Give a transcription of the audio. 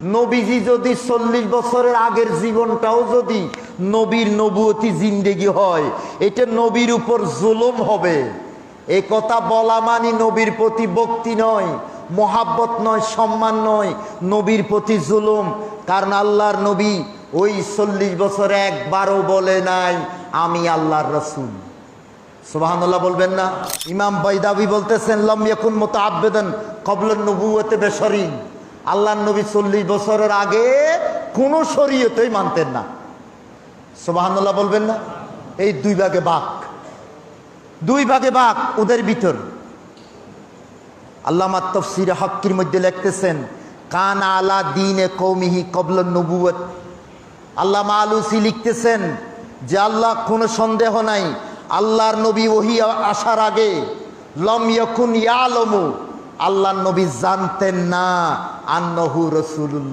নবীজি যদি 40 বছরের আগের জীবনটাও যদি নবীর নবুয়তি জিন্দেগি হয়, এটা নবীর উপর জুলুম হবে। এই কথা বলা মানে নবীর প্রতি ভক্তি নয়, মোহাব্বত নয়, সম্মান নয়, নবীর প্রতি জুলুম। কারণ আল্লাহর নবী ওই 40 বছরে একবারও বলে নাই আমি আল্লাহর রাসূল। সুবহানাল্লাহ বলবেন না? ইমাম বাইদাবি বলতেছেন লাম ইয়াকুন মুতাআব্বিদান ক্বাবলা নবুওয়াতি বিশরিন। আল্লাহর নবী 40 বছরের আগে কোনো শরীয়তই মানতেন না। সুবহানাল্লাহ বলবেন না? এই দুই ভাগে ভাগ, দুই ভাগে ভাগ ওদের ভিতর। আল্লামা তাফসীরে হাক্কির মধ্যে লিখতেছেন কানা আলা দীনে কওমিহি ক্বাবলা নবুওয়াত। আল্লামা আলুসি লিখতেছেন যে আল্লাহ কোনো সন্দেহ নাই, আল্লাহর নবী ওহী আসার আগে লাম ইয়াকুন ইয়ালামু, আল্লাহর নবী জানতেন না আন্নাহু রাসূলুল্লাহ।